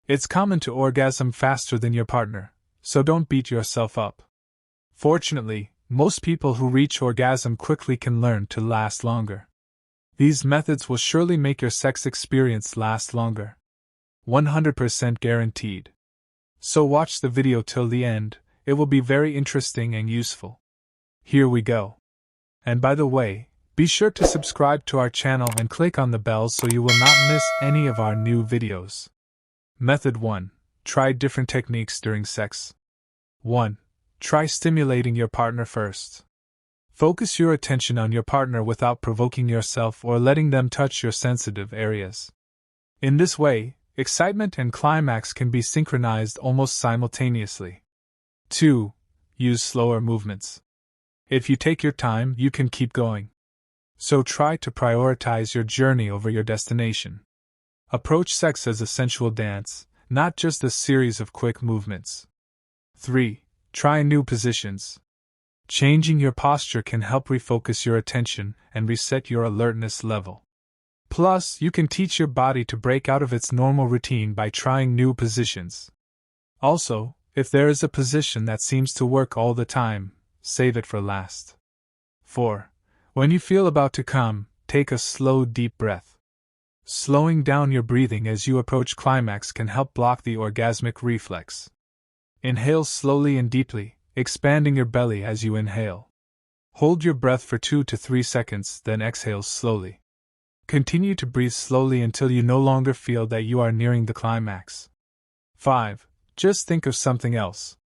It's common to orgasm faster than your partner, so don't beat yourself up. Fortunately, most people who reach orgasm quickly can learn to last longer. These methods will surely make your sex experience last longer. 100% guaranteed. So watch the video till the end, it will be very interesting and useful. Here we go. And by the way, be sure to subscribe to our channel and click on the bell so you will not miss any of our new videos. Method 1. Try different techniques during sex. 1. Try stimulating your partner first. Focus your attention on your partner without provoking yourself or letting them touch your sensitive areas. In this way, excitement and climax can be synchronized almost simultaneously. 2. Use slower movements. If you take your time, you can keep going. So try to prioritize your journey over your destination. Approach sex as a sensual dance, not just a series of quick movements. 3. Try new positions. Changing your posture can help refocus your attention and reset your alertness level. Plus, you can teach your body to break out of its normal routine by trying new positions. Also, if there is a position that seems to work all the time, save it for last. 4. When you feel about to come, take a slow, deep breath. Slowing down your breathing as you approach climax can help block the orgasmic reflex. Inhale slowly and deeply, expanding your belly as you inhale. Hold your breath for 2 to 3 seconds, then exhale slowly. Continue to breathe slowly until you no longer feel that you are nearing the climax. 5. Just think of something else.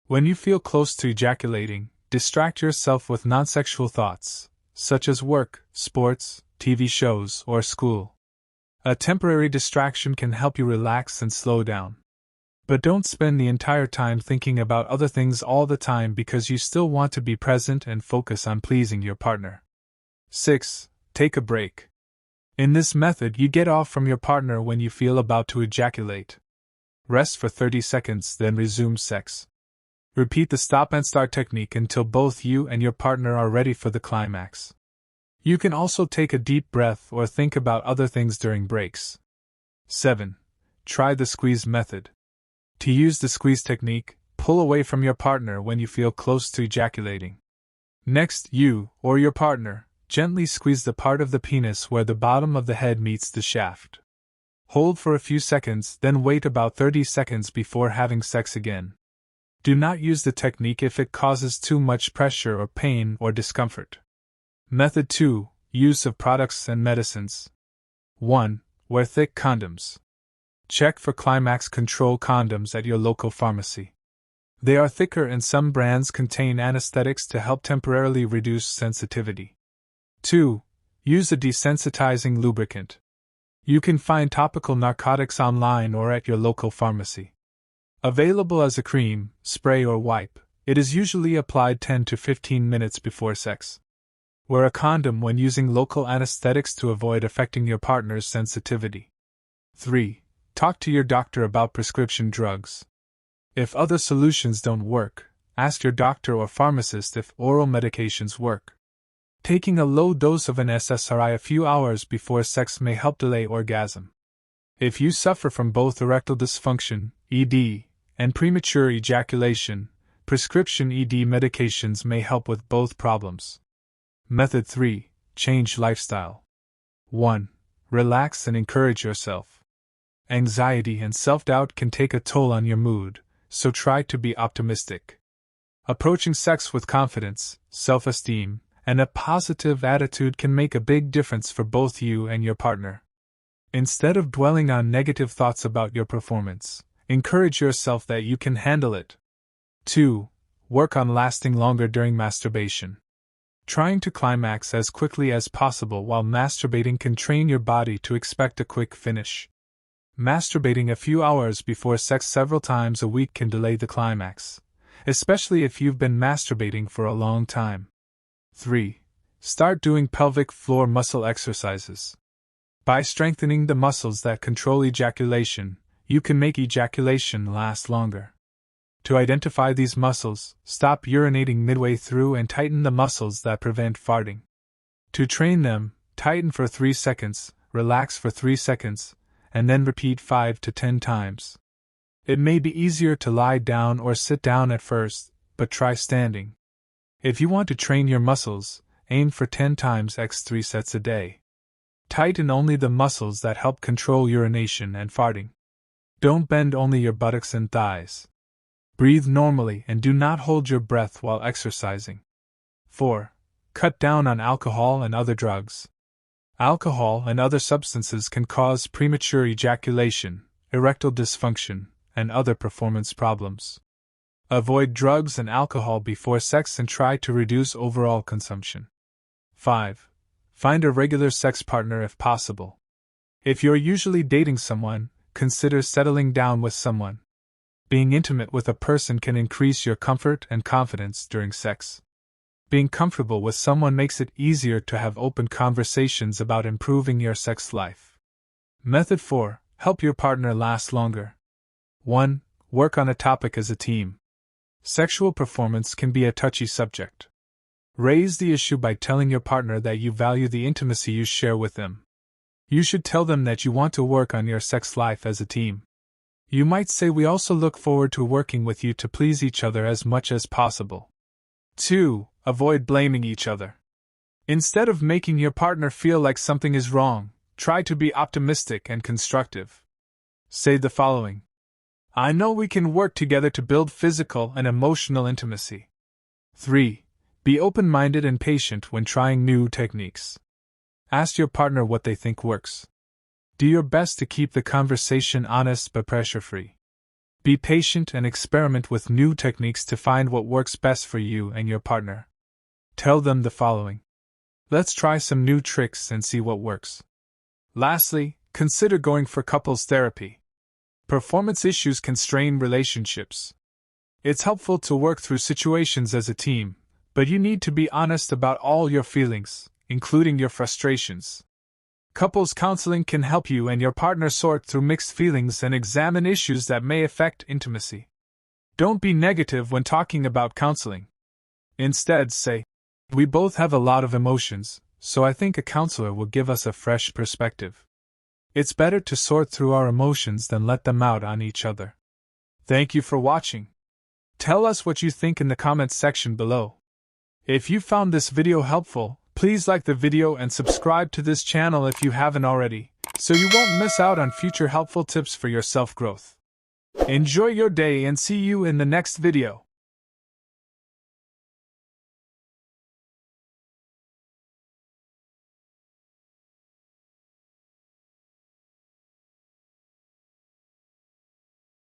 When you feel close to ejaculating, distract yourself with non-sexual thoughts, such as work, sports, TV shows, or school. A temporary distraction can help you relax and slow down. But don't spend the entire time thinking about other things all the time because you still want to be present and focus on pleasing your partner. 6. Take a break. In this method, you get off from your partner when you feel about to ejaculate. Rest for 30 seconds, then resume sex. Repeat the stop and start technique until both you and your partner are ready for the climax. You can also take a deep breath or think about other things during breaks. 7. Try the squeeze method. To use the squeeze technique, pull away from your partner when you feel close to ejaculating. Next, you, or your partner, gently squeeze the part of the penis where the bottom of the head meets the shaft. Hold for a few seconds, then wait about 30 seconds before having sex again. Do not use the technique if it causes too much pressure or pain or discomfort. Method 2. Use of products and medicines. 1. Wear thick condoms. Check for climax control condoms at your local pharmacy. They are thicker and some brands contain anesthetics to help temporarily reduce sensitivity. 2. Use a desensitizing lubricant. You can find topical narcotics online or at your local pharmacy. Available as a cream, spray or wipe, it is usually applied 10 to 15 minutes before sex. Wear a condom when using local anesthetics to avoid affecting your partner's sensitivity. 3. Talk to your doctor about prescription drugs. If other solutions don't work, ask your doctor or pharmacist if oral medications work. Taking a low dose of an SSRI a few hours before sex may help delay orgasm. If you suffer from both erectile dysfunction, ED, and premature ejaculation, prescription ED medications may help with both problems. Method 3. Change lifestyle. 1. Relax and encourage yourself. Anxiety and self-doubt can take a toll on your mood, so try to be optimistic. Approaching sex with confidence, self-esteem, and a positive attitude can make a big difference for both you and your partner. Instead of dwelling on negative thoughts about your performance, encourage yourself that you can handle it. 2. Work on lasting longer during masturbation. Trying to climax as quickly as possible while masturbating can train your body to expect a quick finish. Masturbating a few hours before sex several times a week can delay the climax, especially if you've been masturbating for a long time. 3. Start doing pelvic floor muscle exercises. By strengthening the muscles that control ejaculation, you can make ejaculation last longer. To identify these muscles, stop urinating midway through and tighten the muscles that prevent farting. To train them, tighten for 3 seconds, relax for 3 seconds, and then repeat 5 to 10 times. It may be easier to lie down or sit down at first, but try standing. If you want to train your muscles, aim for 10 times x 3 sets a day. Tighten only the muscles that help control urination and farting. Don't bend only your buttocks and thighs. Breathe normally and do not hold your breath while exercising. 4. Cut down on alcohol and other drugs. Alcohol and other substances can cause premature ejaculation, erectile dysfunction, and other performance problems. Avoid drugs and alcohol before sex and try to reduce overall consumption. 5. Find a regular sex partner if possible. If you're usually dating someone, consider settling down with someone. Being intimate with a person can increase your comfort and confidence during sex. Being comfortable with someone makes it easier to have open conversations about improving your sex life. Method 4. Help your partner last longer. 1. Work on a topic as a team. Sexual performance can be a touchy subject. Raise the issue by telling your partner that you value the intimacy you share with them. You should tell them that you want to work on your sex life as a team. You might say, we also look forward to working with you to please each other as much as possible. 2. Avoid blaming each other. Instead of making your partner feel like something is wrong, try to be optimistic and constructive. Say the following: I know we can work together to build physical and emotional intimacy. 3. Be open-minded and patient when trying new techniques. Ask your partner what they think works. Do your best to keep the conversation honest but pressure-free. Be patient and experiment with new techniques to find what works best for you and your partner. Tell them the following: let's try some new tricks and see what works. Lastly, consider going for couples therapy. Performance issues can strain relationships. It's helpful to work through situations as a team, but you need to be honest about all your feelings, including your frustrations. Couples counseling can help you and your partner sort through mixed feelings and examine issues that may affect intimacy. Don't be negative when talking about counseling. Instead, say, we both have a lot of emotions, so I think a counselor will give us a fresh perspective. It's better to sort through our emotions than let them out on each other. Thank you for watching. Tell us what you think in the comments section below. If you found this video helpful, please like the video and subscribe to this channel if you haven't already, so you won't miss out on future helpful tips for your self-growth. Enjoy your day and see you in the next video.